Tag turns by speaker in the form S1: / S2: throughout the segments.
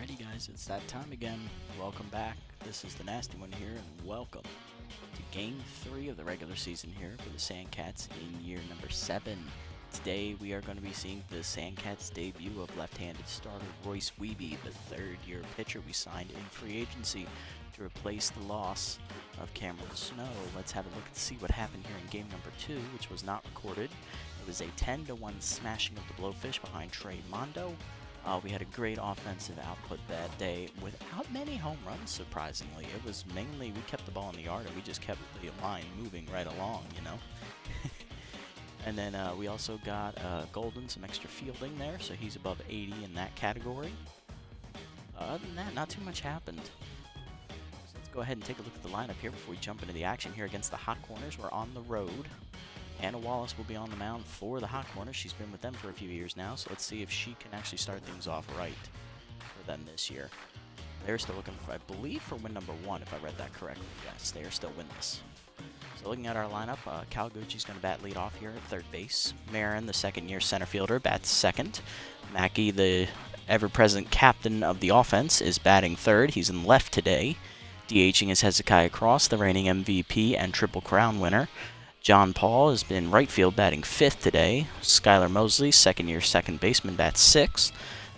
S1: Alrighty guys, it's that time again. Welcome back. This is the Nasty One here, and welcome to Game 3 of the regular season here for the Sandcats in year number 7. Today we are going to be seeing the Sandcats debut of left-handed starter Royce Weebee, the third-year pitcher we signed in free agency to replace the loss of Cameron Snow. Let's have a look and see what happened here in game number 2, which was not recorded. It was a 10-1 smashing of the Blowfish behind Trey Mondo. We had a great offensive output that day without many home runs, surprisingly. It was mainly, we kept the ball in the yard and we just kept the line moving right along, you know. And then we also got Golden some extra fielding there, so he's above 80 in that category. Other than that, not too much happened. So let's go ahead and take a look at the lineup here before we jump into the action here against the Hot Corners. We're on the road. Anna Wallace will be on the mound for the Hot Corners. She's been with them for a few years now, so let's see if she can actually start things off right for them this year. They're still looking for, I believe, for win number 1, if I read that correctly. Yes, they are still winless. So looking at our lineup, Calgucci's going to bat lead off here at third base. Marin, the second-year center fielder, bats second. Mackey, the ever-present captain of the offense, is batting third. He's in left today. DHing is Hezekiah Cross, the reigning MVP and Triple Crown winner. John Paul has been right field batting 5th today. Skylar Mosley, second-year second baseman, bats 6th.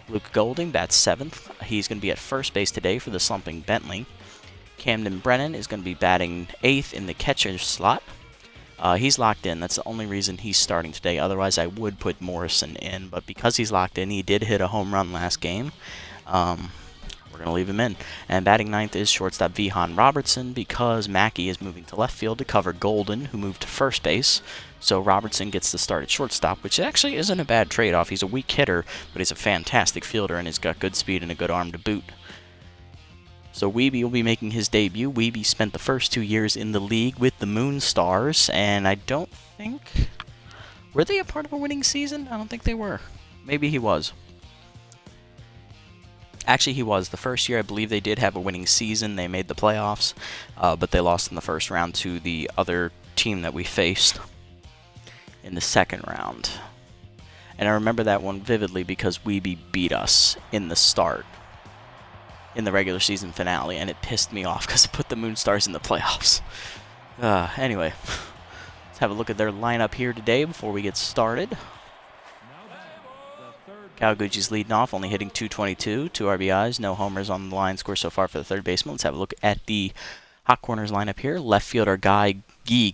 S1: Luke Golding bats 7th. He's going to be at first base today for the slumping Bentley. Camden Brennan is going to be batting 8th in the catcher slot. He's locked in. That's the only reason he's starting today. Otherwise, I would put Morrison in. But because he's locked in, he did hit a home run last game. We're going to leave him in. And batting 9th is shortstop Vihan Robertson because Mackey is moving to left field to cover Golden, who moved to first base. So Robertson gets the start at shortstop, which actually isn't a bad trade-off. He's a weak hitter, but he's a fantastic fielder and he's got good speed and a good arm to boot. So Weebee will be making his debut. Weebee spent the first 2 years in the league with the Moon Stars, and I don't think... Were they a part of a winning season? I don't think they were. Maybe he was. Actually, he was. The first year, I believe they did have a winning season. They made the playoffs, but they lost in the first round to the other team that we faced in the second round. And I remember that one vividly because Weebee beat us in the start, in the regular season finale, and it pissed me off because it put the Moonstars in the playoffs. Anyway, let's have a look at their lineup here today before we get started. Calgucci's leading off, only hitting .222, 2 RBIs, no homers on the line score so far for the third baseman. Let's have a look at the Hot Corners lineup here. Left fielder Guy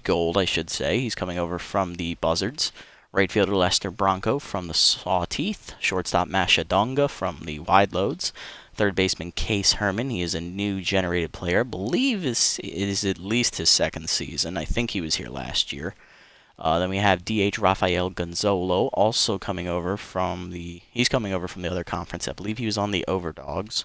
S1: Gold, I should say. He's coming over from the Buzzards. Right fielder Lester Bronco from the Sawteeth. Shortstop Masha Donga from the Wide Loads. Third baseman Case Herman. He is a new generated player. I believe it is at least his second season. I think he was here last year. Then we have DH Rafael Gonzalo, also coming over from he's coming over from the other conference. I believe he was on the Overdogs.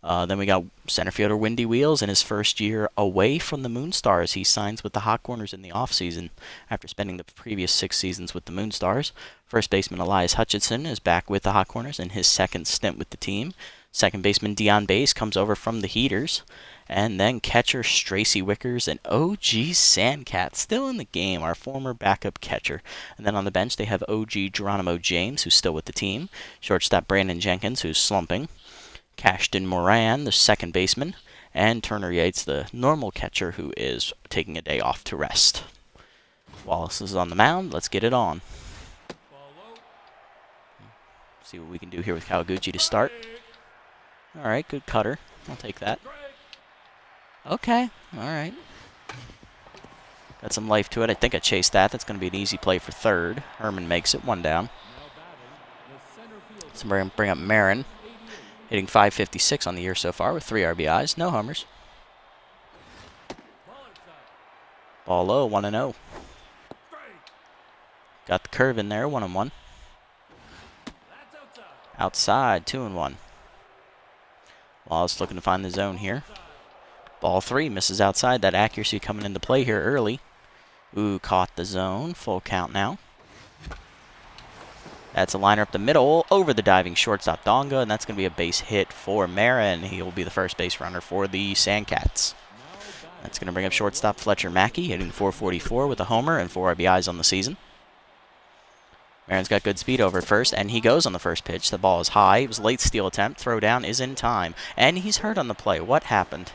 S1: Then we got center fielder Windy Wheels in his first year away from the Moonstars. He signs with the Hot Corners in the offseason after spending the previous 6 seasons with the Moonstars. First baseman Elias Hutchinson is back with the Hot Corners in his second stint with the team. Second baseman Dion Bass comes over from the Heaters. And then catcher Stracy Wickers and OG Sandcat still in the game, our former backup catcher. And then on the bench they have OG Geronimo James, who's still with the team. Shortstop Brandon Jenkins, who's slumping. Cashton Moran, the second baseman. And Turner Yates, the normal catcher, who is taking a day off to rest. Wallace is on the mound. Let's get it on. See what we can do here with Calgucci to start. All right, good cutter. I'll take that. Okay, all right. Got some life to it. I think I chased that. That's going to be an easy play for third. Herman makes it, 1 down. So we're going to bring up Marin, hitting .556 on the year so far with 3 RBIs. No homers. Ball low, 1-0. Got the curve in there, 1-1. Outside, 2-1. Wallace looking to find the zone here. Ball 3 misses outside. That accuracy coming into play here early. Ooh, caught the zone. Full count now. That's a liner up the middle over the diving shortstop Donga, and that's going to be a base hit for Marin. He will be the first base runner for the Sandcats. That's going to bring up shortstop Fletcher Mackey, hitting .444 with a homer and 4 RBIs on the season. Marin's got good speed over at first, and he goes on the first pitch. The ball is high. It was a late steal attempt. Throw down is in time. And he's hurt on the play. What happened?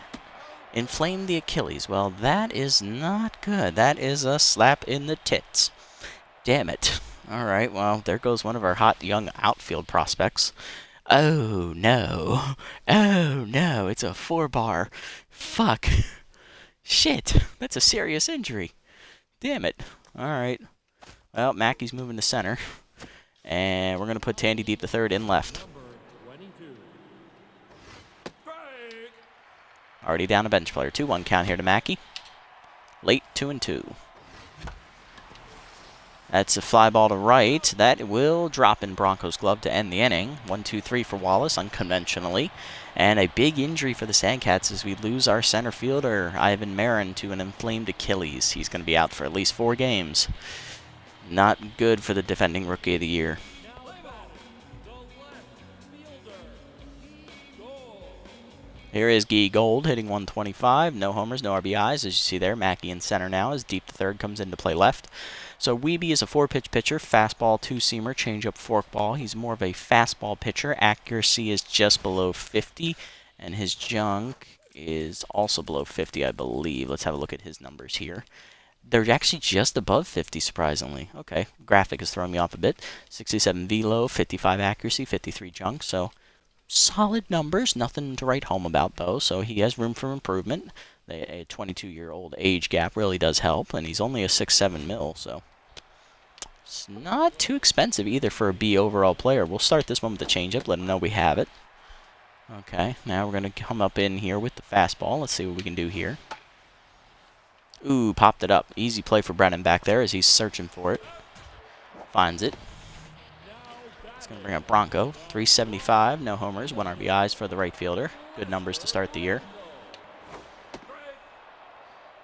S1: Inflamed the Achilles. Well, that is not good. That is a slap in the tits. Damn it. All right, well, there goes one of our hot young outfield prospects. Oh, no. Oh, no. It's a 4-bar. Fuck. Shit. That's a serious injury. Damn it. All right. Well, Mackey's moving to center. And we're going to put Tandy Deep the third in left. Already down a bench player. 2-1 count here to Mackey. Late 2-2. That's a fly ball to right. That will drop in Broncos' glove to end the inning. 1-2-3 for Wallace, unconventionally. And a big injury for the Sandcats as we lose our center fielder, Ivan Marin, to an inflamed Achilles. He's going to be out for at least 4 games. Not good for the defending Rookie of the Year. Here is Guy Gold hitting 125. No homers, no RBIs. As you see there, Mackey in center now as Deep the third comes into play left. So Weebee is a 4-pitch pitcher, fastball, 2-seamer, changeup, forkball. He's more of a fastball pitcher. Accuracy is just below 50, and his junk is also below 50, I believe. Let's have a look at his numbers here. They're actually just above 50, surprisingly. Okay, graphic is throwing me off a bit. 67 velo, 55 accuracy, 53 junk, so solid numbers. Nothing to write home about, though, so he has room for improvement. A 22-year-old age gap really does help, and he's only a 6'7" mil, so it's not too expensive either for a B overall player. We'll start this one with the changeup, let him know we have it. Okay, now we're going to come up in here with the fastball. Let's see what we can do here. Ooh, popped it up. Easy play for Brennan back there as he's searching for it. Finds it. It's going to bring up Bronco. 375, no homers, 1 RBIs for the right fielder. Good numbers to start the year.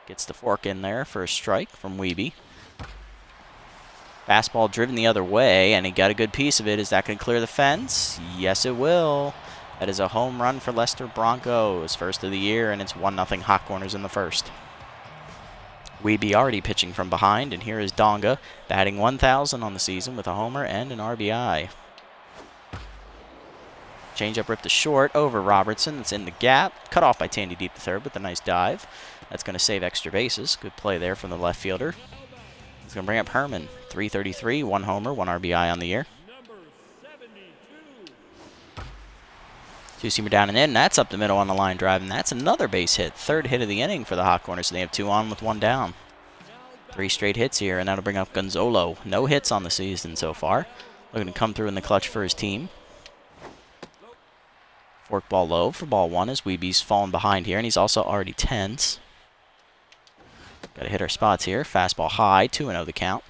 S1: Gets the fork in there for a strike from Weebee. Fastball driven the other way, and he got a good piece of it. Is that going to clear the fence? Yes, it will. That is a home run for Lester Broncos. First of the year, and it's 1-0 Hot Corners in the first. Weebee already pitching from behind, and here is Donga batting 1,000 on the season with a homer and an RBI. Changeup ripped to short over Robertson. It's in the gap. Cut off by Tandy Deep the third with a nice dive. That's going to save extra bases. Good play there from the left fielder. He's going to bring up Herman. 333, 1 homer, 1 RBI on the year. 2-seamer down and in. That's up the middle on the line drive, and that's another base hit. 3rd hit of the inning for the Hot Corners. So they have 2 on with 1 down. 3 straight hits here, and that'll bring up Gonzalo. No hits on the season so far. Looking to come through in the clutch for his team. Fork ball low for ball 1 as Weebee's falling behind here, and he's also already tense. Got to hit our spots here. Fastball high, 2-0 the count.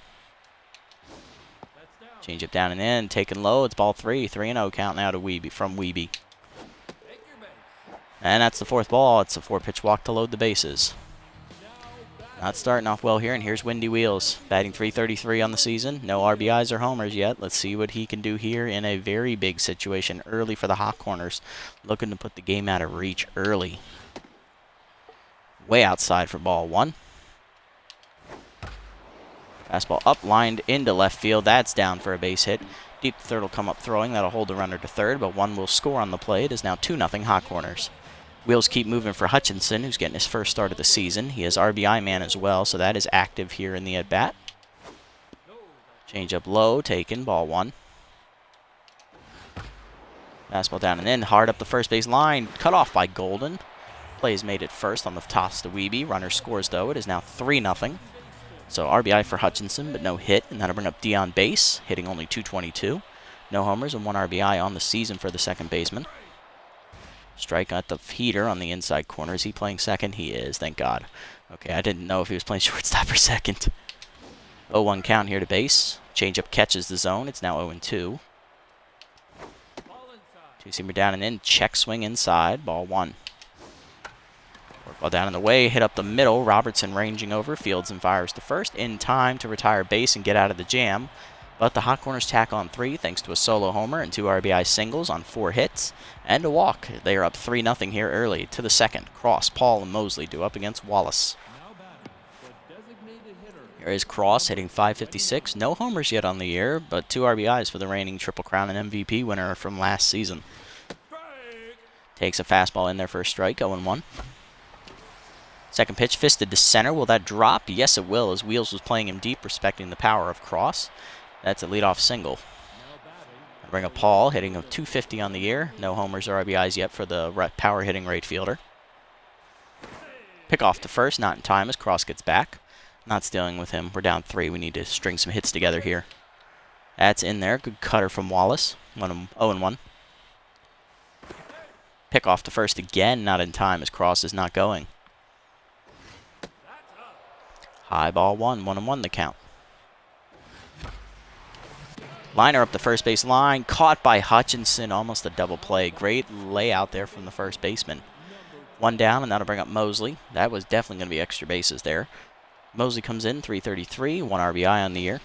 S1: Change it down and in, taken low. It's ball 3, 3-0 count now to Weebee from Weebee. And that's the 4th ball. It's a 4-pitch walk to load the bases. Not starting off well here, and here's Windy Wheels. Batting 333 on the season. No RBIs or homers yet. Let's see what he can do here in a very big situation early for the Hot Corners. Looking to put the game out of reach early. Way outside for ball 1. Fastball up, lined into left field. That's down for a base hit. Deep the third will come up throwing. That'll hold the runner to third, but 1 will score on the play. It is now 2-0 Hot Corners. Wheels keep moving for Hutchinson, who's getting his first start of the season. He is RBI man as well, so that is active here in the at-bat. Change up low, taken, ball 1. Fastball down and in, hard up the first base line, cut off by Golden. Play is made at first on the toss to Weebee. Runner scores, though. It is now 3-0. So RBI for Hutchinson, but no hit, and that'll bring up Dion Base, hitting only 222. No homers and 1 RBI on the season for the second baseman. Strike at the heater on the inside corner. Is he playing second? He is, thank God. Okay, I didn't know if he was playing shortstop or second. 0-1 count here to base. Changeup catches the zone. It's now 0-2. 2-seamer down and in. Check swing inside. Ball 1. Ball down in the way. Hit up the middle. Robertson ranging over. Fields and fires to first. In time to retire base and get out of the jam. But the Hot Corners tack on 3 thanks to a solo homer and 2 RBI singles on 4 hits and a walk. They are up 3-0 here early. To the second, Cross, Paul, and Mosley do up against Wallace. There is Cross hitting .556. No homers yet on the year, but 2 RBIs for the reigning Triple Crown and MVP winner from last season. Takes a fastball in there for a strike, 0-1. Second pitch fisted to center. Will that drop? Yes, it will, as Wheels was playing him deep, respecting the power of Cross. That's a leadoff single. Bring up Paul, hitting a .250 on the year. No homers or RBIs yet for the power hitting right fielder. Pick off to first, not in time as Cross gets back. Not stealing with him. We're down 3. We need to string some hits together here. That's in there. Good cutter from Wallace. 0-1. Pick off to first again, not in time as Cross is not going. High ball 1, 1-1 the count. Liner up the first base line, caught by Hutchinson, almost a double play. Great layout there from the first baseman. 1 down, and that'll bring up Mosley. That was definitely going to be extra bases there. Mosley comes in, 333, 1 RBI on the year.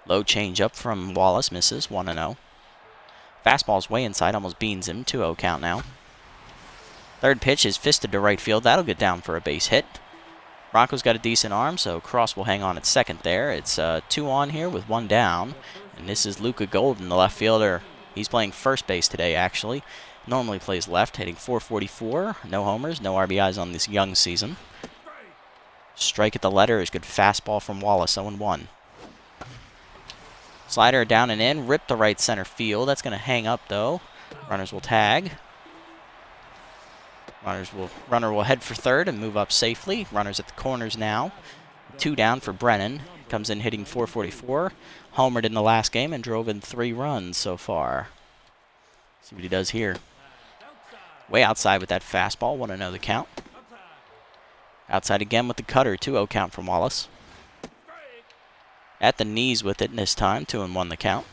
S1: Low changeup from Wallace, misses, 1-0. Fastball's way inside, almost beans him, 2-0 count now. Third pitch is fisted to right field. That'll get down for a base hit. Bronco's got a decent arm, so Cross will hang on at second there. It's 2 on here with 1 down. And this is Luca Golden, the left fielder. He's playing first base today, actually. Normally plays left, hitting .444. No homers, no RBIs on this young season. Strike at the letter is good fastball from Wallace, 0-1. Slider down and in, ripped the right center field. That's going to hang up, though. Runners will tag. Runner will head for third and move up safely. Runners at the corners now. 2 down for Brennan. Comes in hitting .444. Homered in the last game and drove in 3 runs so far. See what he does here. Way outside with that fastball. 1-0 the count. Outside again with the cutter. 2-0 count from Wallace. At the knees with it this time. 2-1 the count.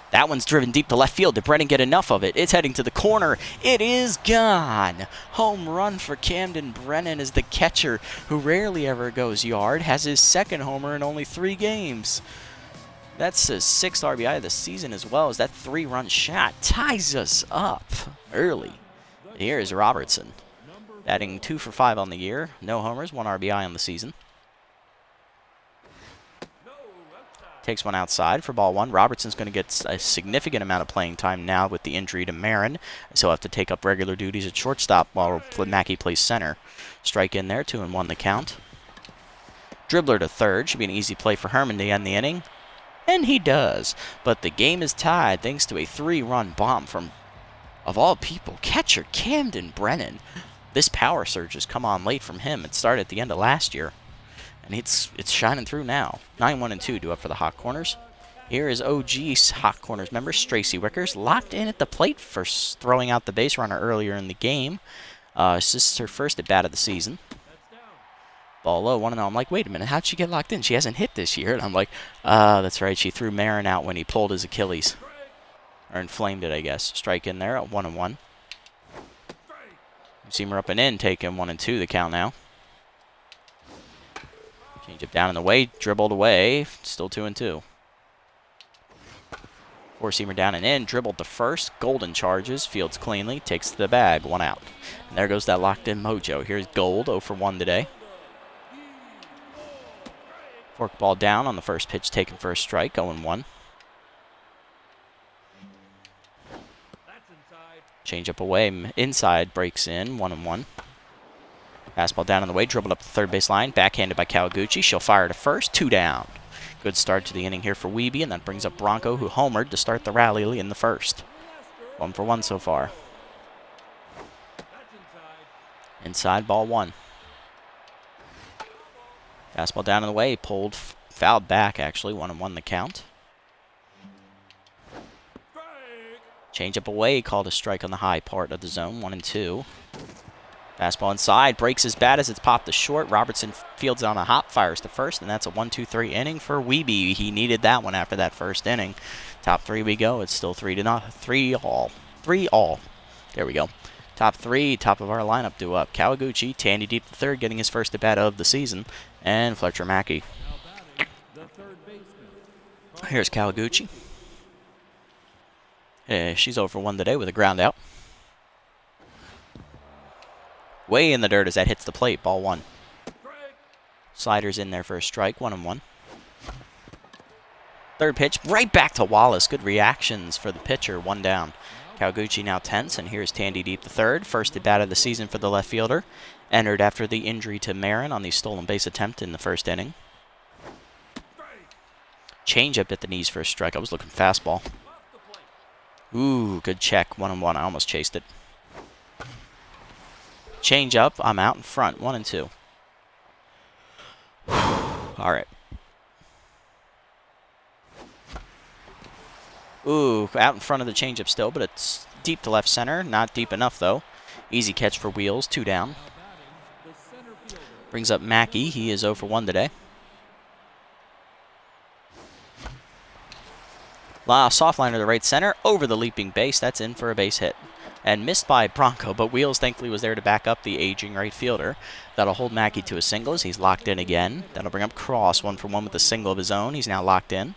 S1: That one's driven deep to left field. Did Brennan get enough of it? It's heading to the corner. It is gone. Home run for Camden Brennan as the catcher, who rarely ever goes yard, has his second homer in only 3 games. That's his 6th RBI of the season as well as that 3-run shot. Ties us up early. Here is Robertson. Batting 2 for 5 on the year. No homers, 1 RBI on the season. Takes one outside for ball 1. Robertson's going to get a significant amount of playing time now with the injury to Marin, so he'll have to take up regular duties at shortstop while Mackey plays center. Strike in there, 2-1 the count. Dribbler to third. Should be an easy play for Herman to end the inning. And he does. But the game is tied thanks to a 3-run bomb from, of all people, catcher Camden Brennan. This power surge has come on late from him. It started at the end of last year. And it's shining through now. 9-1-2 due up for the hot corners. Here is OG's hot corners member, Stracy Wickers, locked in at the plate for throwing out the base runner earlier in the game. This is her first at bat of the season. Ball low, 1-0. I'm like, wait a minute, how'd she get locked in? She hasn't hit this year. And I'm like, that's right, she threw Marin out when he pulled his Achilles. Or inflamed it, I guess. Strike in there at 1-1. Seamer up and in, taking 1-2 the count now. Change it down and away, dribbled away, still 2-2. 4-seamer down and in, dribbled to first. Golden charges, fields cleanly, takes to the bag, 1 out. And there goes that locked-in mojo. Here's Gold, 0 for 1 today. Forkball down on the first pitch, taken for a strike, 0-1. Change up away, inside, breaks in, 1-1. Fastball down on the way, dribbled up the third base line, backhanded by Kawaguchi. She'll fire to first, 2 down. Good start to the inning here for Weebee, and that brings up Bronco, who homered to start the rally in the first. 1 for 1 so far. Inside, ball 1. Fastball down on the way, pulled, fouled back actually, 1-1 the count. Change up away, called a strike on the high part of the zone, 1-2. Fastball inside, breaks his bat as it's popped to short. Robertson fields it on a hop, fires to first, and that's a 1-2-3 inning for Weebee. He needed that one after that first inning. Top 3 we go. It's still 3-all. 3-all. There we go. Top 3, top of our lineup due up. Kawaguchi, Tandy deep to third, getting his first at-bat of the season, and Fletcher Mackey. Here's Kawaguchi. She's 0 for 1 today with a ground out. Way in the dirt as that hits the plate, ball 1. Sliders in there for a strike, 1-1. Third pitch, right back to Wallace. Good reactions for the pitcher, 1 down. Kawaguchi now tense, and here's Tandy Deep the third. First at bat of the season for the left fielder. Entered after the injury to Marin on the stolen base attempt in the first inning. Changeup at the knees for a strike. I was looking fastball. Ooh, good check, 1-1. I almost chased it. Changeup, I'm out in front, 1-2. All right. Ooh, out in front of the changeup still, but it's deep to left center. Not deep enough, though. Easy catch for Wheels, 2 down. Brings up Mackey. He is 0 for 1 today. Soft liner to right center, over the leaping base. That's in for a base hit. And missed by Bronco, but Wheels thankfully was there to back up the aging right fielder. That'll hold Mackey to a single as he's locked in again. That'll bring up Cross, 1 for 1 with a single of his own. He's now locked in.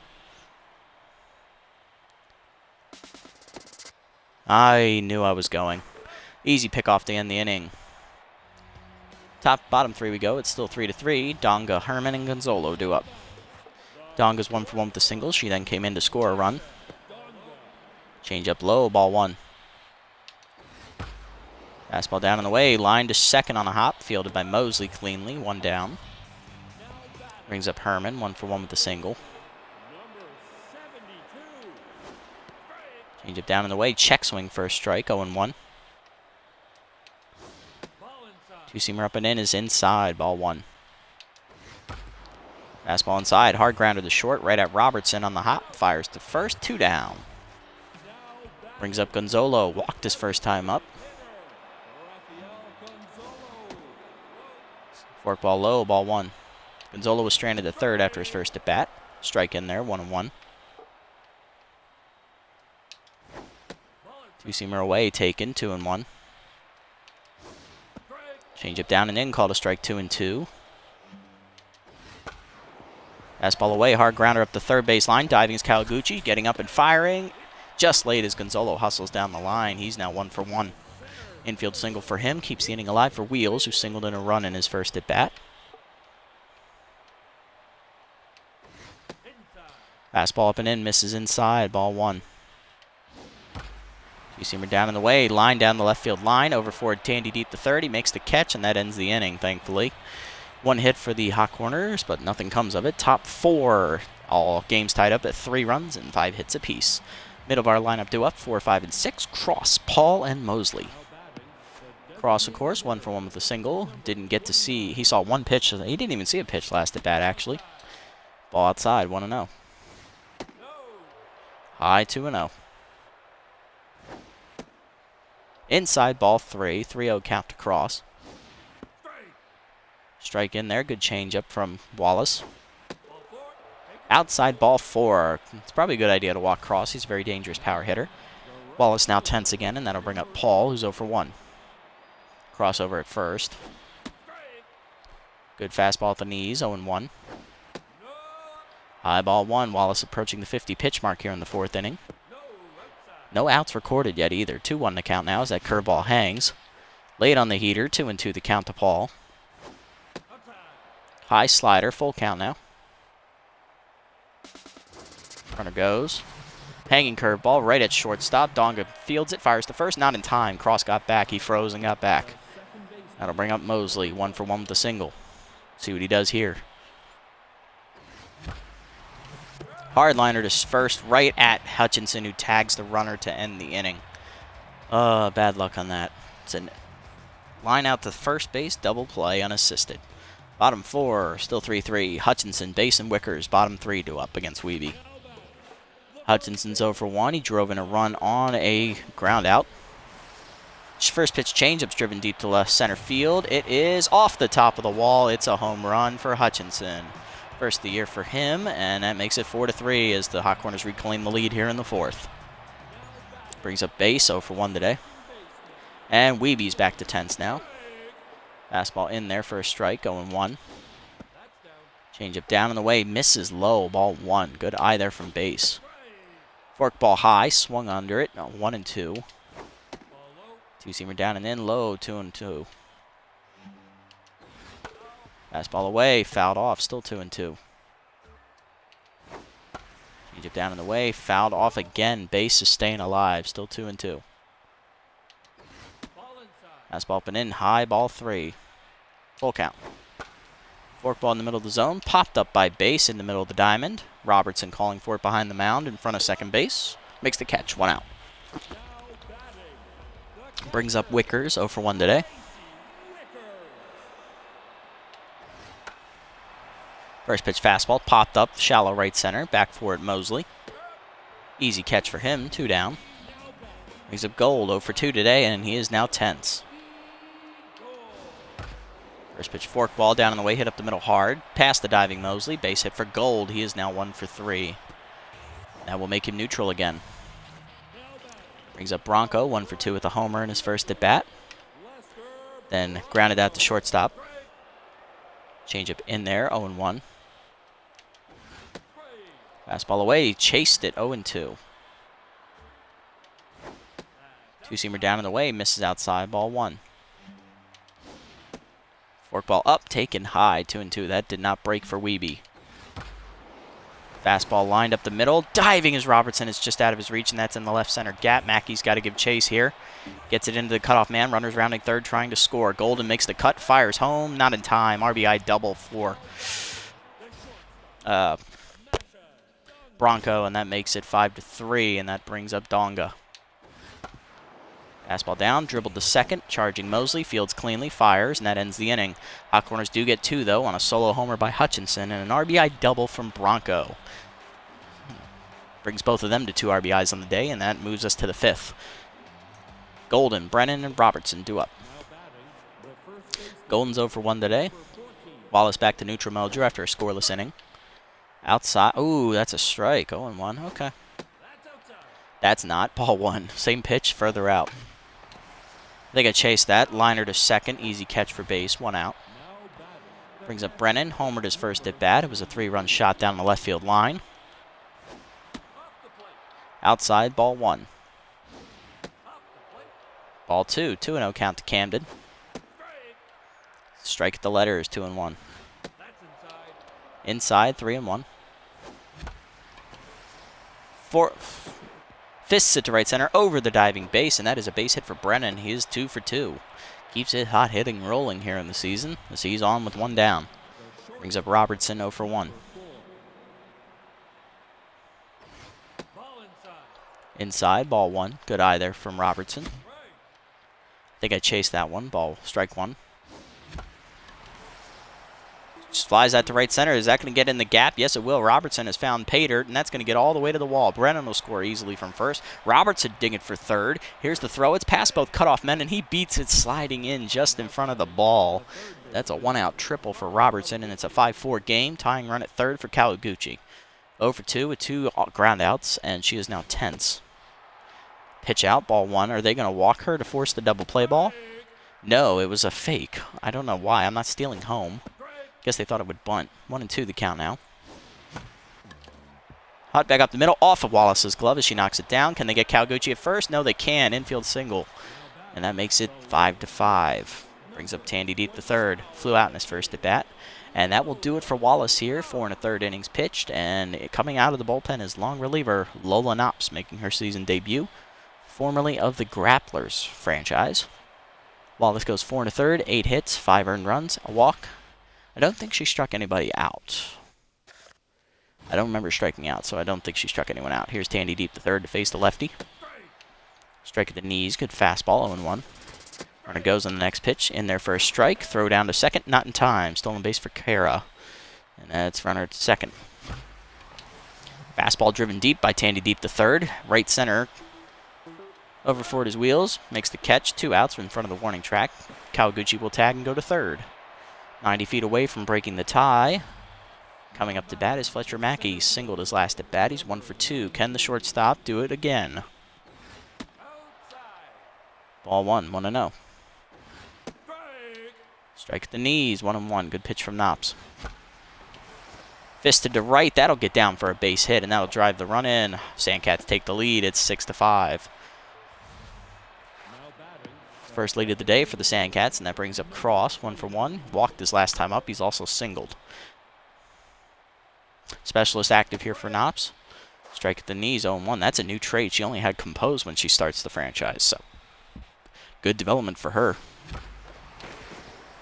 S1: I knew I was going. Easy pickoff to end the inning. Bottom 3 we go. It's still 3-3. Donga, Herman, and Gonzalo do up. Donga's 1 for 1 with the single. She then came in to score a run. Change up low, ball 1. Fastball down and away. Line to second on a hop. Fielded by Mosley cleanly. 1 down. Brings up Herman. 1 for 1 with the single. Change up down and away. Check swing for a strike. 0-1. Two-seamer up and in is inside. Ball 1. Fastball inside. Hard grounder to short. Right at Robertson on the hop. Fires to first. 2 down. Brings up Gonzalo. Walked his first time up. Forkball low. Ball 1. Gonzalo was stranded at third after his first at bat. Strike in there. 1-1. Two-seamer away, taken, 2-1. Change up down and in, called a strike, 2-2. Fastball away, hard grounder up the third baseline. Diving is Kawaguchi, getting up and firing. Just late as Gonzalo hustles down the line. He's now 1 for 1. Infield single for him, keeps the inning alive for Wheels, who singled in a run in his first at bat. Fastball up and in, misses inside, ball 1. Two-seamer down in the way, line down the left field line, over forward Tandy Deep the third. He makes the catch, and that ends the inning, thankfully. 1 hit for the Hot Corners, but nothing comes of it. Top 4, all games tied up at 3 runs and 5 hits apiece. Middle of our lineup due up, 4, 5, and 6. Cross, Paul, and Mosley. Cross, of course, 1 for 1 with a single. Didn't get to see, he saw 1 pitch. He didn't even see a pitch last at bat, actually. Ball outside, 1-0. High, 2-0. Inside, ball 3. 3-0 count to Cross. Strike in there. Good changeup from Wallace. Outside, ball 4. It's probably a good idea to walk Cross. He's a very dangerous power hitter. Wallace now tense again, and that'll bring up Paul, who's 0 for 1. Crossover at first. Good fastball at the knees, 0-1. High ball 1. Wallace approaching the 50 pitch mark here in the 4th inning. No outs recorded yet either. 2-1 the count now as that curveball hangs. Late on the heater, 2-2 the count to Paul. High slider, full count now. Runner goes. Hanging curveball right at shortstop. Donga fields it, fires to first. Not in time. Cross got back. He froze and got back. That'll bring up Mosley. 1 for 1 with the single. See what he does here. Hard liner to first, right at Hutchinson, who tags the runner to end the inning. Bad luck on that. It's a line out to first base, double play, unassisted. Bottom 4, still 3-3. Hutchinson, base, and Wickers. Bottom 3 do up against Weebee. Hutchinson's 0 for 1. He drove in a run on a ground out. First pitch changeup's driven deep to left center field. It is off the top of the wall. It's a home run for Hutchinson. First of the year for him, and that makes it 4-3 as the Hot Corners reclaim the lead here in the 4th. Brings up base, 0 for 1 today. And Weebee's back to tense now. Fastball in there for a strike, 0-1. Changeup down in the way, misses low, ball 1. Good eye there from base. Forkball high, swung under it, 1-2. Two-seamer down and in, low, 2-2. Fastball away, fouled off, still 2-2. Change it down in the way, fouled off again. Base is staying alive, still 2-2. Fastball up and in, high, ball 3. Full count. Forkball in the middle of the zone, popped up by Base in the middle of the diamond. Robertson calling for it behind the mound in front of second base. Makes the catch, 1 out. Brings up Wickers, 0 for 1 today. First pitch fastball, popped up, shallow right center, back for it Mosley. Easy catch for him, 2 down. Brings up Gold, 0 for 2 today, and he is now tense. First pitch forkball down in the way, hit up the middle hard, past the diving Mosley, base hit for Gold. He is now 1 for 3. That will make him neutral again. Brings up Bronco, 1 for 2 with a homer in his first at bat. Then grounded out to shortstop. Changeup in there, 0-1. Fastball away, he chased it, 0-2. Two-seamer down in the way, misses outside, ball 1. Forkball up, taken high, 2-2. That did not break for Weebee. Fastball lined up the middle, diving as Robertson is just out of his reach, and that's in the left center gap. Mackey's got to give chase here. Gets it into the cutoff man, runners rounding third, trying to score. Golden makes the cut, fires home, not in time. RBI double for Bronco, and that makes it 5-3, and that brings up Donga. Fastball down, dribbled to second, charging Mosley, fields cleanly, fires, and that ends the inning. Hot Corners do get 2, though, on a solo homer by Hutchinson, and an RBI double from Bronco. Brings both of them to 2 RBIs on the day, and that moves us to the 5th. Golden, Brennan, and Robertson due up. Golden's 0 for 1 today. Wallace back to neutral Mojo after a scoreless inning. Outside, ooh, that's a strike, 0-1, okay. That's not, ball 1, same pitch, further out. I think I chased that, liner to second, easy catch for Base, 1 out. Brings up Brennan, homered his first at bat. It was a 3-run shot down the left field line. Outside, ball 1. Ball 2, 2-0 count to Camden. Strike at the letter is 2-1. Inside, 3-1. Fists it to right center over the diving Base, and that is a base hit for Brennan. He is 2 for 2. Keeps it hot hitting rolling here in the season as he's on with 1 down. Brings up Robertson, 0 for 1. Inside, ball 1. Good eye there from Robertson. I think I chased that one. Ball, strike 1. Just flies that to right center. Is that going to get in the gap? Yes, it will. Robertson has found pay dirt, and that's going to get all the way to the wall. Brennan will score easily from first. Robertson digging for third. Here's the throw. It's past both cutoff men, and he beats it sliding in just in front of the ball. That's a 1-out triple for Robertson, and it's a 5-4 game. Tying run at third for Kawaguchi. 0 for 2 with 2 ground outs, and she is now tense. Pitch out, ball 1. Are they going to walk her to force the double play ball? No, it was a fake. I don't know why. I'm not stealing home. Guess they thought it would bunt. 1-2 the count now. Hot back up the middle, off of Wallace's glove as she knocks it down. Can they get Kawaguchi at first? No, they can. Infield single. And that makes it 5-5. Brings up Tandy Deep the third. Flew out in his first at bat. And that will do it for Wallace here. 4 1/3 innings pitched. And coming out of the bullpen is long reliever Lola Knops, making her season debut. Formerly of the Grapplers franchise. Wallace goes 4 1/3, 8 hits, 5 earned runs, a walk. I don't think she struck anybody out. I don't remember striking out, so I don't think she struck anyone out. Here's Tandy Deep the third to face the lefty. Strike at the knees, good fastball, 0-1. Runner goes on the next pitch, in there for a strike. Throw down to second, not in time. Stolen base for Kara. And that's runner to second. Fastball driven deep by Tandy Deep the third. Right center. Over forward his wheels, makes the catch, 2 outs in front of the warning track. Kawaguchi will tag and go to third. 90 feet away from breaking the tie. Coming up to bat is Fletcher Mackey. Singled his last at bat. He's 1 for 2. Can the shortstop do it again? Ball 1, 1-0. Strike at the knees, 1-1. Good pitch from Knops. Fisted to right. That'll get down for a base hit, and that'll drive the run in. Sandcats take the lead. It's 6-5. First lead of the day for the Sandcats, and that brings up Cross, 1 for 1. Walked his last time up. He's also singled. Specialist active here for Knops. Strike at the knees, 0-1. That's a new trait. She only had compose when she starts the franchise, so good development for her.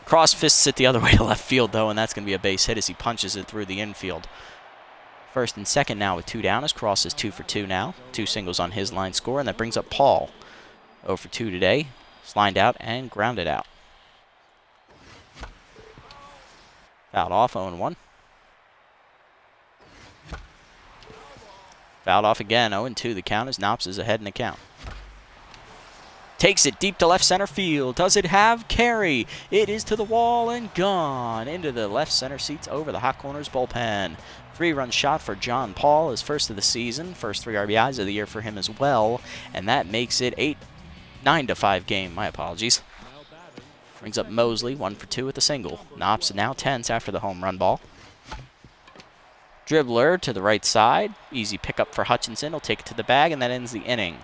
S1: Cross fists it the other way to left field, though, and that's going to be a base hit as he punches it through the infield. First and second now with 2 down as Cross is 2 for 2 now. 2 singles on his line score, and that brings up Paul. 0 for 2 today. Lined out and grounded out. Fouled off, 0-1. Fouled off again, 0-2. The count as Knops is ahead in the count. Takes it deep to left center field. Does it have carry? It is to the wall and gone. Into the left center seats over the Hot Corners bullpen. 3-run shot for John Paul, his first of the season. First 3 RBIs of the year for him as well. And that makes it 9-5 game. My apologies. Brings up Mosley, 1 for 2 with a single. Knops now tense after the home run ball. Dribbler to the right side. Easy pickup for Hutchinson. He'll take it to the bag, and that ends the inning.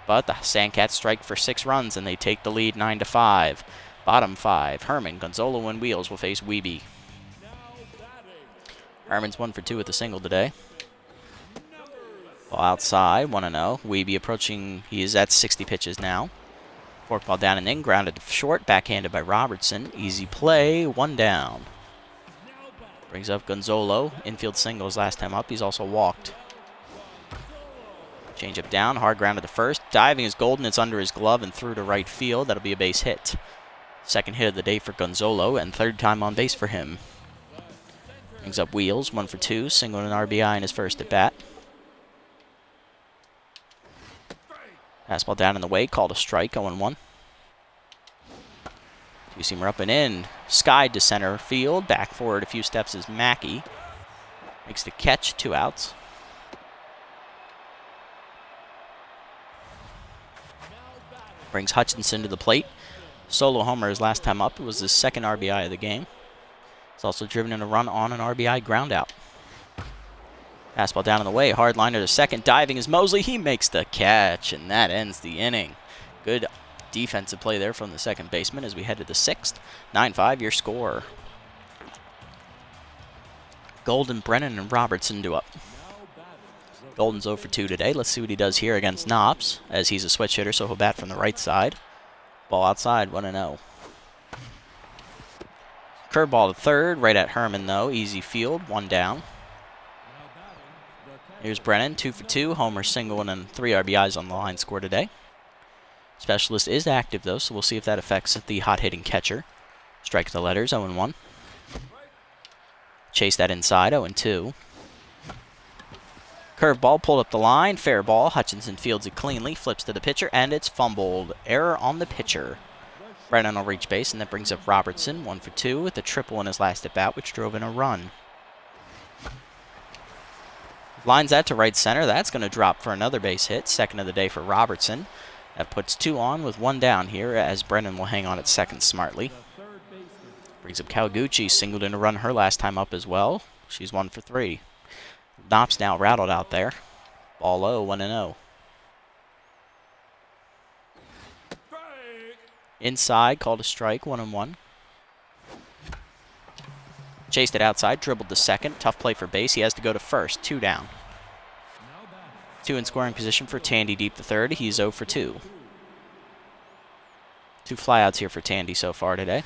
S1: But the Sandcats strike for 6 runs, and they take the lead 9-5. Bottom 5. Herman, Gonzalo, and Wheels will face Weebee. Herman's 1 for 2 with a single today. Ball outside, 1-0. Weebee approaching, he is at 60 pitches now. Forkball down and in, grounded to short, backhanded by Robertson. Easy play, 1 down. Brings up Gonzalo. Infield singles last time up. He's also walked. Change up down, hard grounded to first. Diving is Golden. It's under his glove and through to right field. That'll be a base hit. Second hit of the day for Gonzalo and 3rd time on base for him. Brings up Wheels, 1 for 2. Single and an RBI in his first at bat. Fastball down in the way, called a strike, 0-1. 2-seamer up and in. Skied to center field. Back forward a few steps is Mackey. Makes the catch, 2 outs. Brings Hutchinson to the plate. Solo homer his last time up. It was his 2nd RBI of the game. He's also driven in a run on an RBI ground out. Fastball down in the way. Hard liner to second. Diving is Mosley. He makes the catch, and that ends the inning. Good defensive play there from the second baseman as we head to the 6th. 9-5 your score. Golden, Brennan, and Robertson do up. Golden's 0 for 2 today. Let's see what he does here against Knops, as he's a switch hitter, so he'll bat from the right side. Ball outside, 1-0. Curveball to third, right at Herman, though. Easy field, 1 down. Here's Brennan, 2 for 2. Homer single and then 3 RBIs on the line score today. Specialist is active, though, so we'll see if that affects the hot-hitting catcher. Strike the letters, 0-1. Chase that inside, 0-2. Curveball pulled up the line. Fair ball. Hutchinson fields it cleanly. Flips to the pitcher, and it's fumbled. Error on the pitcher. Brennan will reach base, and that brings up Robertson, 1 for 2, with a triple in his last at-bat, which drove in a run. Lines that to right center. That's going to drop for another base hit. 2nd of the day for Robertson. That puts 2 on with 1 down here, as Brennan will hang on at second smartly. Brings up Kawaguchi. Singled in a run her last time up as well. She's 1 for 3. Knops now rattled out there. Ball low, 1-0. Inside, called a strike, 1-1. Chased it outside, dribbled to second. Tough play for base. He has to go to first. 2 down. 2 in scoring position for Tandy deep to third. He's 0 for 2. 2 flyouts here for Tandy so far today.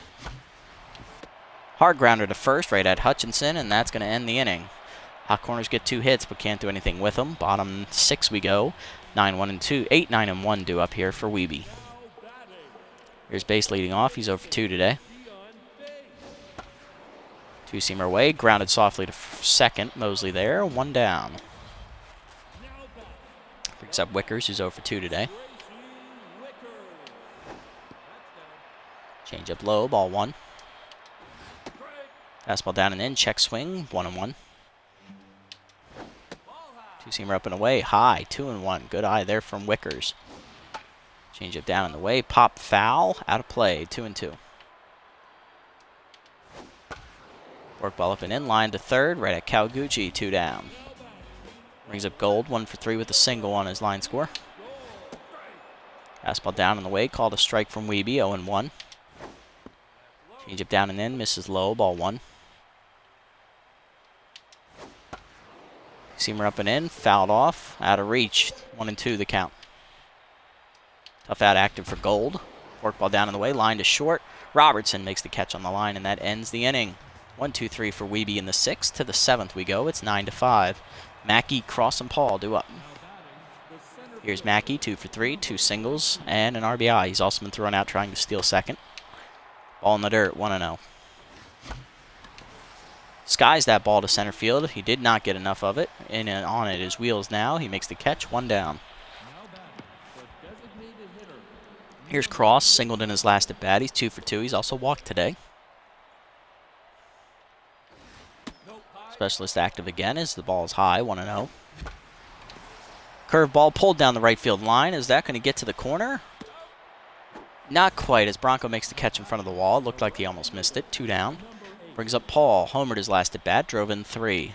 S1: Hard grounder to first, right at Hutchinson, and that's going to end the inning. Hot Corners get 2 hits, but can't do anything with them. Bottom 6 we go. 9-1-2, 8-9-1 due up here for Weebee. Here's base leading off. He's 0 for 2 today. 2-seamer away, grounded softly to second. Mosley there, 1 down. Picks up Wickers, who's 0 for 2 today. Change up low, ball 1. Fastball down and in, check swing, 1-1. 2-seamer up and away, high, 2-1. Good eye there from Wickers. Change up down in the way, pop foul, out of play, 2-2. Work ball up and in, line to third, right at Kawaguchi, 2 down. Brings up Gold, 1 for 3 with a single on his line score. Fastball down and away, called a strike from Weebee, 0-1. Change up down and in, misses low, ball 1. Seamer up and in, fouled off, out of reach, 1-2 the count. Tough out active for Gold. Forkball down in the way, line to short. Robertson makes the catch on the line, and that ends the inning. 1-2-3 for Weebee in the 6th. To the 7th we go. It's 9-5. Mackey, Cross, and Paul do up. Here's Mackey, 2 for 3, 2 singles, and an RBI. He's also been thrown out trying to steal second. Ball in the dirt, 1-0. Skies that ball to center field. He did not get enough of it. In and on it is Wheels now. He makes the catch, 1 down. Here's Cross, singled in his last at bat. He's 2 for 2. He's also walked today. Specialist active again as the ball is high, 1-0. Curveball pulled down the right field line. Is that going to get to the corner? Not quite, as Bronco makes the catch in front of the wall. It looked like he almost missed it. 2 down. Brings up Paul. Homered his last at bat. Drove in 3.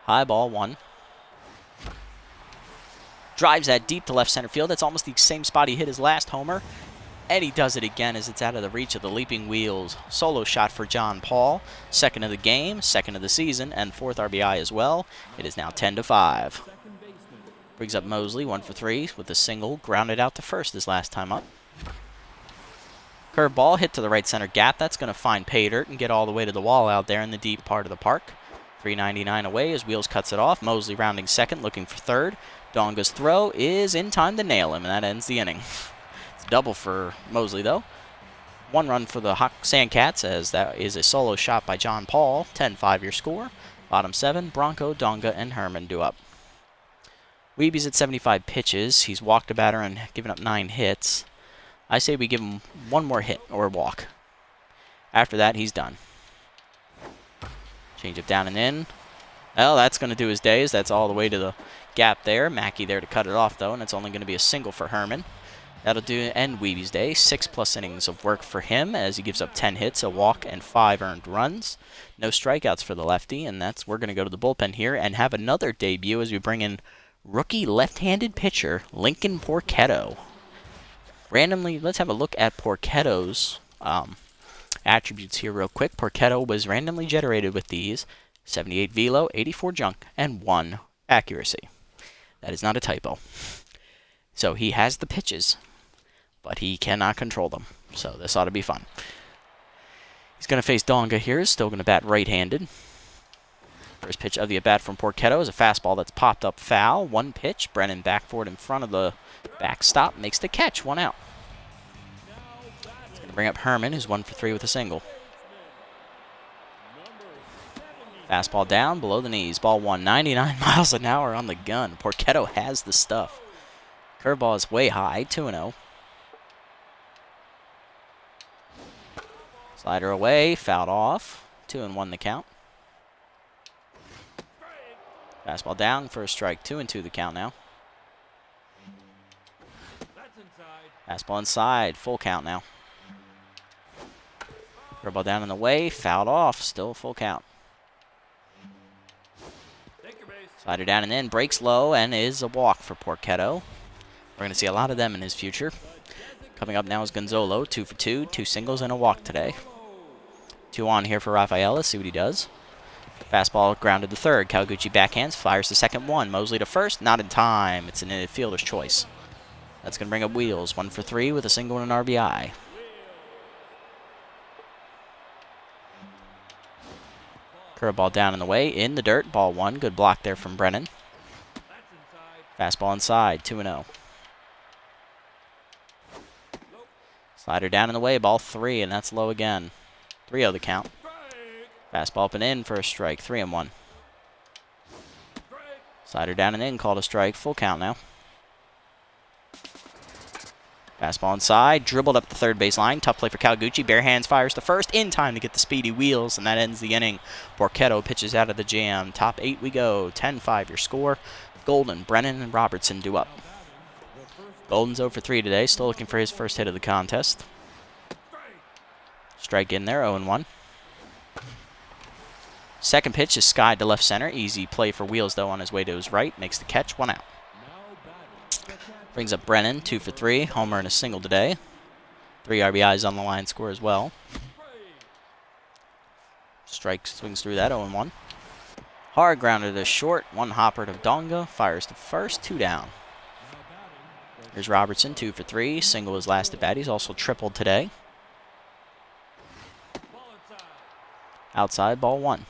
S1: High ball, 1. Drives that deep to left center field. That's almost the same spot he hit his last homer. And he does it again as it's out of the reach of the leaping wheels. Solo shot for John Paul. 2nd of the game, 2nd of the season, and 4th RBI as well. It is now 10-5. Brings up Mosley, 1 for 3 with a single. Grounded out to first his last time up. Curveball hit to the right center gap. That's going to find pay dirt and get all the way to the wall out there in the deep part of the park. 399 away as Wheels cuts it off. Mosley rounding 2nd, looking for 3rd. Donga's throw is in time to nail him, and that ends the inning. It's a double for Mosley, though. 1 run for the Sandcats, as that is a solo shot by John Paul. 10-5 your score. Bottom 7, Bronco, Donga, and Herman do up. Weebee's at 75 pitches. He's walked a batter and given up 9 hits. I say we give him 1 more hit or walk. After that, he's done. Change it down and in. Well, that's going to do his days. That's all the way to the gap there. Mackey there to cut it off, though, and it's only going to be a single for Herman. That'll do end Weebee's day. 6+ innings of work for him as he gives up 10 hits, a walk, and 5 earned runs. No strikeouts for the lefty, and we're going to go to the bullpen here and have another debut as we bring in rookie left-handed pitcher Lincoln Porketto. Randomly, let's have a look at Porketto's attributes here real quick. Porketto was randomly generated with these: 78 velo, 84 junk, and 1 accuracy. That is not a typo. So he has the pitches, but he cannot control them. So this ought to be fun. He's going to face Donga here. He's still going to bat right-handed. First pitch of the at-bat from Porketto is a fastball that's popped up foul. 1 pitch. Brennan back for it in front of the backstop. Makes the catch. 1 out. He's going to bring up Herman, who's 1 for 3 with a single. Fastball down, below the knees. Ball 1, 99 miles an hour on the gun. Porketto has the stuff. Curveball is way high, 2-0. Slider away, fouled off. 2-1 the count. Fastball down for a strike, 2-2 the count now. Fastball inside, full count now. Curveball down in the way, fouled off, still full count. Slider down and in, breaks low, and is a walk for Porketto. We're going to see a lot of them in his future. Coming up now is Gonzalo, 2 for 2, 2 singles and a walk today. 2 on here for Rafael. Let's see what he does. Fastball grounded to 3rd. Kawaguchi backhands, fires the 2nd one. Mosley to 1st, not in time. It's an infielder's choice. That's going to bring up Wheels, 1 for 3 with a single and an RBI. Curveball down in the way, in the dirt, ball 1. Good block there from Brennan. Fastball inside, 2-0. Slider down in the way, ball 3, and that's low again. 3-0 the count. Fastball up and in for a strike, 3-1. Slider down and in, called a strike, full count now. Fastball inside, dribbled up the 3rd baseline. Tough play for Kawaguchi. Bare hands fires to 1st in time to get the speedy Wheels, and that ends the inning. Porketto pitches out of the jam. Top 8 we go. 10-5 your score. Golden, Brennan, and Robertson do up. Golden's 0 for 3 today. Still looking for his first hit of the contest. Strike in there, 0-1. Second pitch is skied to left center. Easy play for Wheels, though, on his way to his right. Makes the catch, 1 out. Brings up Brennan, 2 for 3, homer and a single today. 3 RBIs on the line score as well. Strike swings through that, 0-1. Hard grounded to short, 1 hopper to Donga, fires to first, 2 down. Here's Robertson, 2 for 3, single his last at bat. He's also tripled today. Outside, ball 1.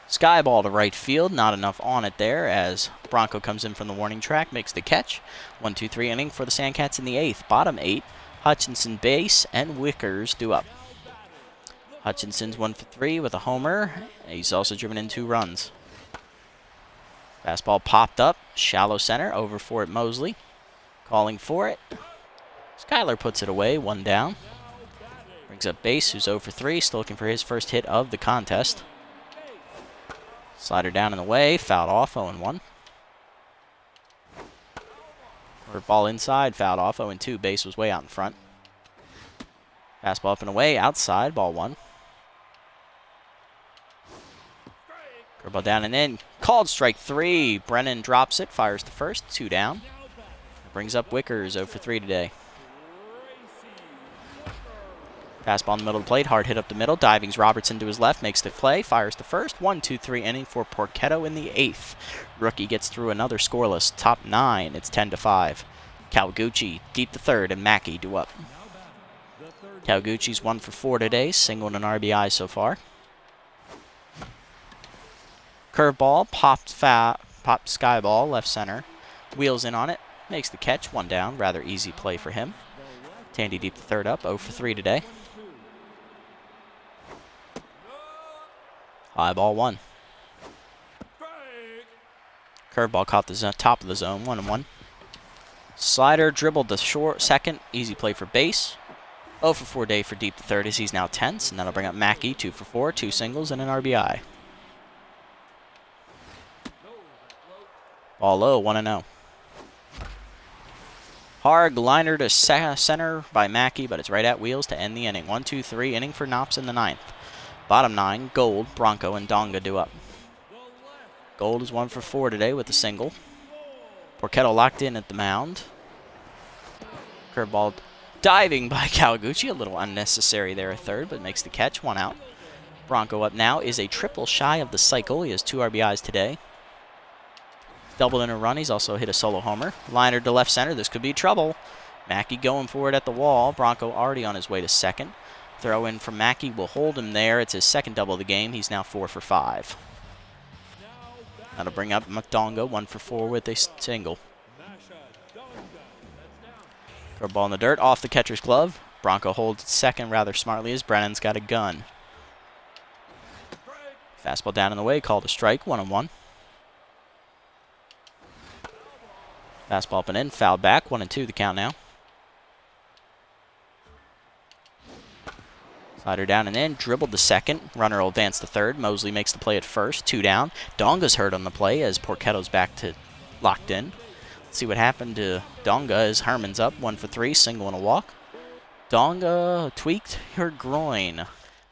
S1: Sky ball to right field, not enough on it there as Bronco comes in from the warning track, makes the catch. 1-2-3 inning for the Sandcats in the 8th. Bottom 8, Hutchinson base and Wickers due up. Hutchinson's 1 for 3 with a homer. He's also driven in 2 runs. Fastball popped up, shallow center, over for it Mosley. Calling for it. Skyler puts it away, 1 down. Brings up base, who's 0 for 3, still looking for his first hit of the contest. Slider down in the way, fouled off, 0-1. Or ball inside, fouled off, 0-2. Base was way out in front. Fastball up and away, outside, ball 1. Curveball down and in, called strike 3. Brennan drops it, fires to first, 2 down. Brings up Wickers, 0 for 3 today. Fastball in the middle of the plate, hard hit up the middle. Diving's Robertson to his left, makes the play, fires to first. 1-2-3 inning for Porketto in the 8th. Rookie gets through another scoreless. Top 9, it's 10-5. Kawaguchi deep to third, and Mackey due up. Kawaguchi's 1 for 4 today, single and an RBI so far. Curveball, popped sky ball, left center. Wheels in on it, makes the catch, 1 down. Rather easy play for him. Tandy deep to third up, 0 for 3 today. High ball 1. Curveball caught the top of the zone, 1-1. Slider dribbled to short second, easy play for base. 0 for 4 day for deep to third as he's now tense, and that'll bring up Mackey, 2 for 4, 2 singles and an RBI. Ball low, 1-0. Hard liner to center by Mackey, but it's right at wheels to end the inning. 1-2-3 inning for Knops in the 9th. Bottom 9, Gold, Bronco, and Donga due up. Gold is 1 for 4 today with a single. Porketto locked in at the mound. Curveball diving by Kawaguchi, a little unnecessary there at third, but makes the catch, 1 out. Bronco up now is a triple shy of the cycle. He has 2 RBIs today. Doubled in a run. He's also hit a solo homer. Liner to left center. This could be trouble. Mackey going for it at the wall. Bronco already on his way to second. Throw in from Mackey will hold him there. It's his second double of the game. He's now 4 for 5. That'll bring up McDonga, 1 for 4 with a single. Curveball in the dirt, off the catcher's glove. Bronco holds second rather smartly as Brennan's got a gun. Fastball down in the way, called a strike, 1-1. Fastball up and in, fouled back, 1-2 the count now. Slider down and in, dribbled to second. Runner will advance to third. Mosley makes the play at first, 2 down. Donga's hurt on the play as Porketto's back to locked in. Let's see what happened to Donga as Herman's up, 1 for 3, single and a walk. Donga tweaked her groin. I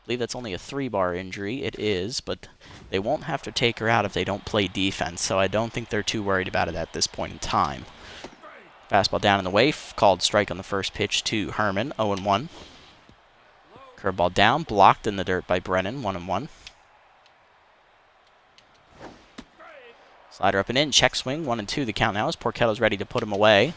S1: believe that's only a 3-bar injury. It is, but they won't have to take her out if they don't play defense, so I don't think they're too worried about it at this point in time. Fastball down in the way, called strike on the first pitch to Herman, 0-1. Curveball down, blocked in the dirt by Brennan, 1-1. Slider up and in, check swing, 1-2 the count now as Porketto's ready to put him away.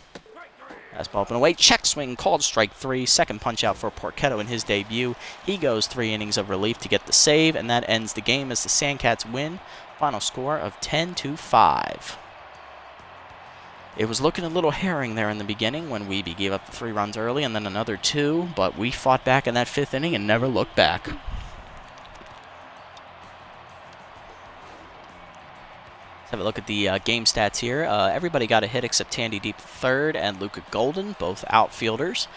S1: Fastball up and away, check swing, called strike 3. Second punch out for Porketto in his debut. He goes 3 innings of relief to get the save, and that ends the game as the Sandcats win. Final score of 10-5. It was looking a little herring there in the beginning when Weebee gave up the 3 runs early and then another 2, but we fought back in that 5th inning and never looked back. Let's have a look at the game stats here. Everybody got a hit except Tandy deep to third and Luca Golden, both outfielders.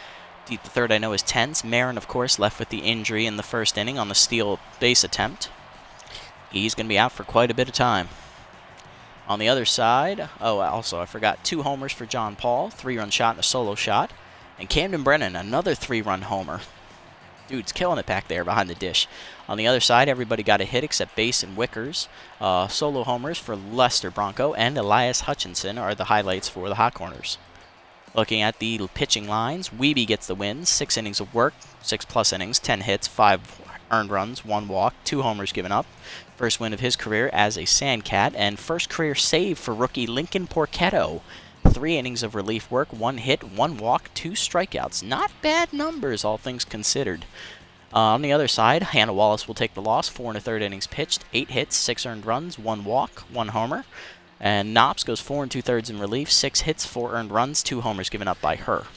S1: Deep to third I know is tense. Marin, of course, left with the injury in the 1st inning on the steal base attempt. He's going to be out for quite a bit of time. On the other side, also I forgot, 2 homers for John Paul, 3-run shot and a solo shot. And Camden Brennan, another 3-run homer. Dude's killing it back there behind the dish. On the other side, everybody got a hit except Base and Wickers. Solo homers for Lester Bronco and Elias Hutchinson are the highlights for the Hot Corners. Looking at the pitching lines, Weebee gets the win. 6 innings of work, 6+ innings, 10 hits, 5 earned runs, 1 walk, 2 homers given up. First win of his career as a Sandcat, and first career save for rookie Lincoln Porketto. 3 innings of relief work, 1 hit, 1 walk, 2 strikeouts. Not bad numbers, all things considered. On the other side, Hannah Wallace will take the loss. 4 1/3 innings pitched, 8 hits, 6 earned runs, 1 walk, 1 homer. And Knops goes 4 2/3 in relief, 6 hits, 4 earned runs, 2 homers given up by her.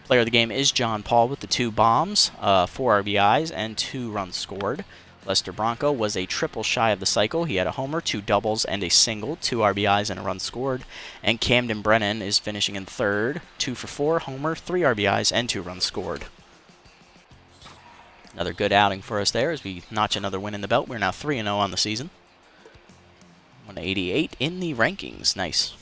S1: Player of the game is John Paul with the 2 bombs, 4 RBIs, and 2 runs scored. Lester Bronco was a triple shy of the cycle. He had a homer, 2 doubles, and a single, 2 RBIs, and a run scored. And Camden Brennan is finishing in third, 2 for 4, homer, 3 RBIs, and 2 runs scored. Another good outing for us there as we notch another win in the belt. We're now 3-0 on the season. 188 in the rankings. Nice.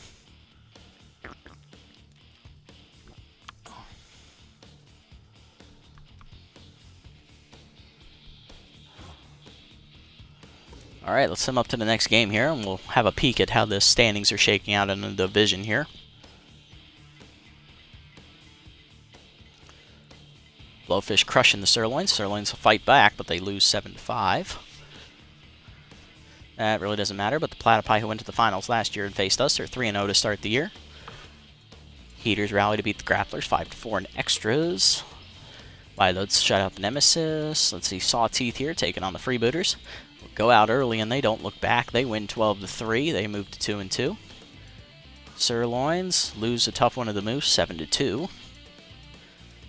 S1: All right, let's sum up to the next game here, and we'll have a peek at how the standings are shaking out in the division here. Blowfish crushing the Sirloins. Sirloins will fight back, but they lose 7-5. That really doesn't matter, but the Platypi, who went to the finals last year and faced us, are 3-0 to start the year. Heaters rally to beat the Grapplers, 5-4 in extras. Let's shut out the Nemesis. Let's see, Sawteeth here taking on the Freebooters. Go out early and they don't look back. They win 12-3. They move to 2-2. Sirloins lose a tough one to the Moose, 7-2.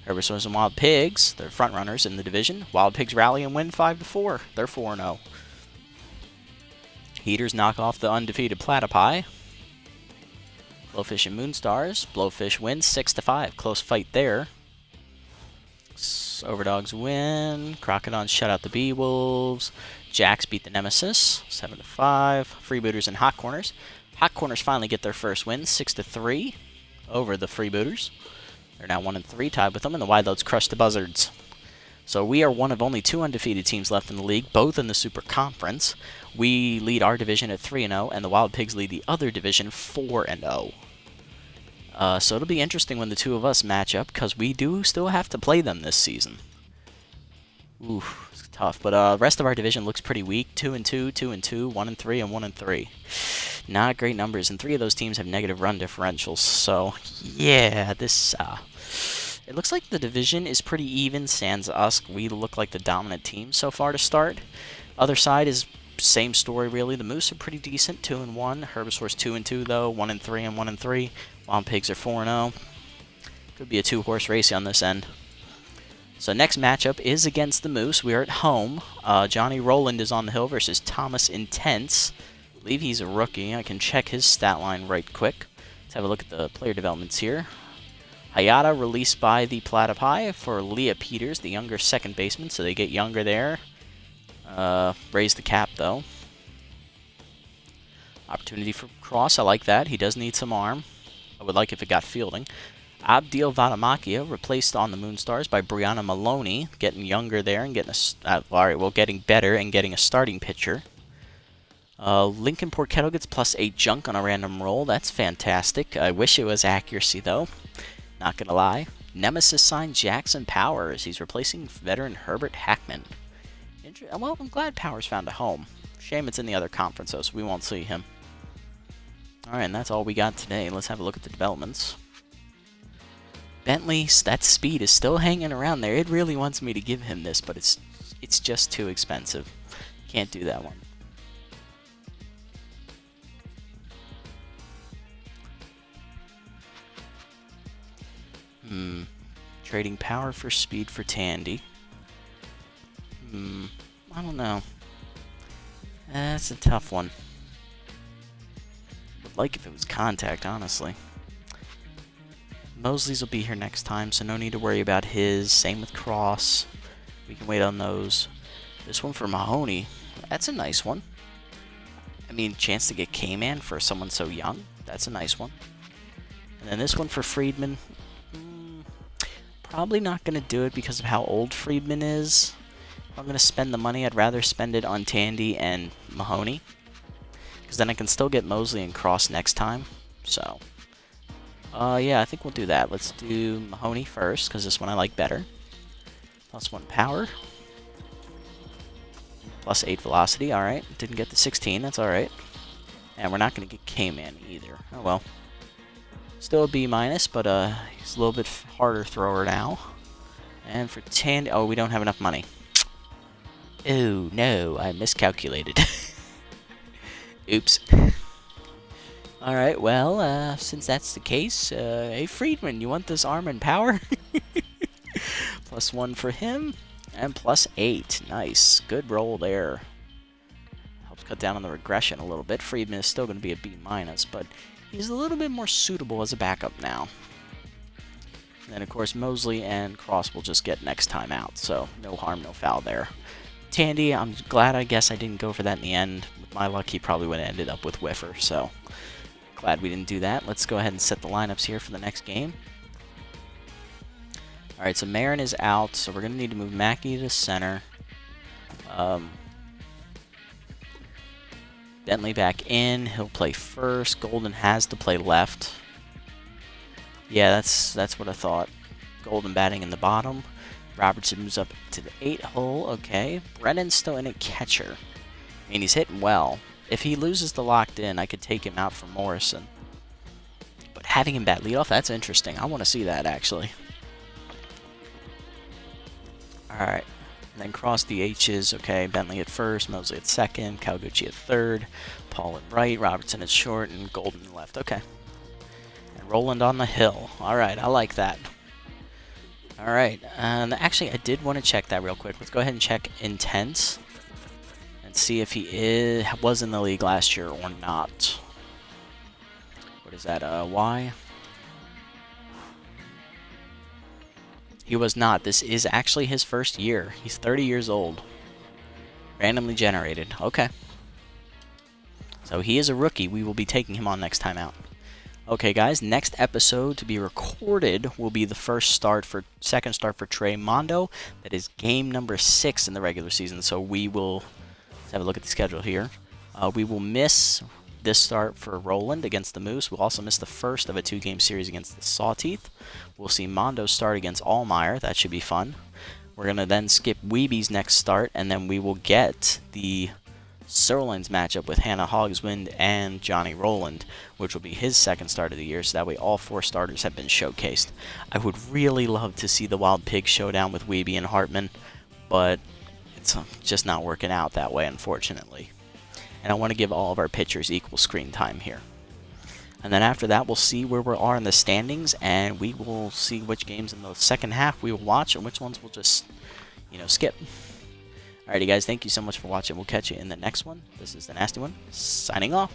S1: Herbivores and Wild Pigs, they're front runners in the division. Wild Pigs rally and win 5-4. They're 4-0. Heaters knock off the undefeated Platypi. Blowfish and Moonstars. Blowfish wins 6-5. Close fight there. Overdogs win. Crocodons shut out the Bee-Wolves. Jacks beat the Nemesis 7-5. Freebooters and Hot Corners. Hot Corners finally get their first win, 6-3 over the Freebooters. They're now 1-3, tied with them, and the Wideloads crush the Buzzards. So we are one of only 2 undefeated teams left in the league, both in the Super Conference. We lead our division at 3-0, and the Wild Pigs lead the other division 4-0. So it'll be interesting when the 2 of us match up, because we do still have to play them this season. Ooh, it's tough. But the rest of our division looks pretty weak. 2-2, 2-2, 1-3, and 1-3. Not great numbers, and 3 of those teams have negative run differentials. So, yeah, this... it looks like the division is pretty even. Sans us, we look like the dominant team so far to start. Other side is same story, really. The Moose are pretty decent, 2-1. Herbivores 2-2, though, 1-3 and 1-3. Wild Pigs are 4-0. Could be a 2-horse race on this end. So next matchup is against the Moose. We are at home. Johnny Rowland is on the hill versus Thomas Intense. I believe he's a rookie. I can check his stat line right quick. Let's have a look at the player developments here. Hayata released by the Platypi for Leah Peters, the younger second baseman, so they get younger there. Raise the cap, though. Opportunity for cross, I like that. He does need some arm. I would like if it got fielding. Abdil Vadamakia replaced on the Moonstars by Brianna Maloney, getting younger there and getting getting better and getting a starting pitcher. Lincoln Porketto gets +8 junk on a random roll. That's fantastic. I wish it was accuracy, though. Not gonna lie. Nemesis signed Jackson Powers. He's replacing veteran Herbert Hackman. Well, I'm glad Powers found a home. Shame it's in the other conference, though, so we won't see him. Alright, and that's all we got today. Let's have a look at the developments. Bentley, that speed is still hanging around there. It really wants me to give him this, but it's just too expensive. Can't do that one. Trading power for speed for Tandy. I don't know. That's a tough one. Would like if it was contact, honestly. Mosley's will be here next time, so no need to worry about his. Same with Cross. We can wait on those. This one for Mahoney. That's a nice one. I mean, chance to get K-Man for someone so young. That's a nice one. And then this one for Friedman. Probably not going to do it because of how old Friedman is. If I'm going to spend the money, I'd rather spend it on Tandy and Mahoney. Because then I can still get Mosley and Cross next time. So, yeah, I think we'll do that. Let's do Mahoney first, because this one I like better. +1 power. +8 velocity, alright. Didn't get the 16, that's alright. And we're not going to get K-Man either. Oh well. Still a B-, but he's a little bit harder thrower now. And for Tandy, oh, we don't have enough money. Oh, no, I miscalculated. Oops. Alright, well, since that's the case, hey, Friedman, you want this arm and power? +1 for him, and +8. Nice. Good roll there. Helps cut down on the regression a little bit. Friedman is still going to be a B-, but he's a little bit more suitable as a backup now. And then, of course, Mosley and Cross will just get next time out, so no harm, no foul there. Tandy, I'm glad, I guess, I didn't go for that in the end. With my luck, he probably would have ended up with Whiffer, so glad we didn't do that. Let's go ahead and set the lineups here for the next game. Alright, so Marin is out, so we're going to need to move Mackey to center. Bentley back in. He'll play first. Golden has to play left. Yeah, that's what I thought. Golden batting in the bottom. Robertson moves up to the 8 hole. Okay. Brennan's still in at catcher. I mean, he's hitting well. If he loses the locked in, I could take him out for Morrison. But having him bat leadoff, that's interesting. I want to see that, actually. Alright. Then cross the H's. Okay, Bentley at first, Mosley at second, Calgucci at third, Paul at right, Robertson at short, and Golden left. Okay. And Roland on the hill. Alright, I like that. Alright, actually, I did want to check that real quick. Let's go ahead and check Intense and see if he was in the league last year or not. What is that, Y? He was not. This is actually his first year. He's 30 years old. Randomly generated. Okay. So he is a rookie. We will be taking him on next time out. Okay, guys. Next episode to be recorded will be the second start for Trey Mondo. That is game number 6 in the regular season. So we will, let's have a look at the schedule here. We will miss this start for Roland against the Moose. We'll also miss the first of a 2-game series against the Sawteeth. We'll see Mondo start against Allmeyer. That should be fun. We're going to then skip Weebee's next start, and then we will get the Sirloins matchup with Hannah Hogswind and Johnny Rowland, which will be his second start of the year, so that way all 4 starters have been showcased. I would really love to see the Wild Pig showdown with Weebee and Hartman, but it's just not working out that way, unfortunately. And I want to give all of our pitchers equal screen time here. And then after that, we'll see where we are in the standings, and we will see which games in the second half we will watch and which ones we'll just, skip. Alrighty, guys, thank you so much for watching. We'll catch you in the next one. This is the Nasty One, signing off.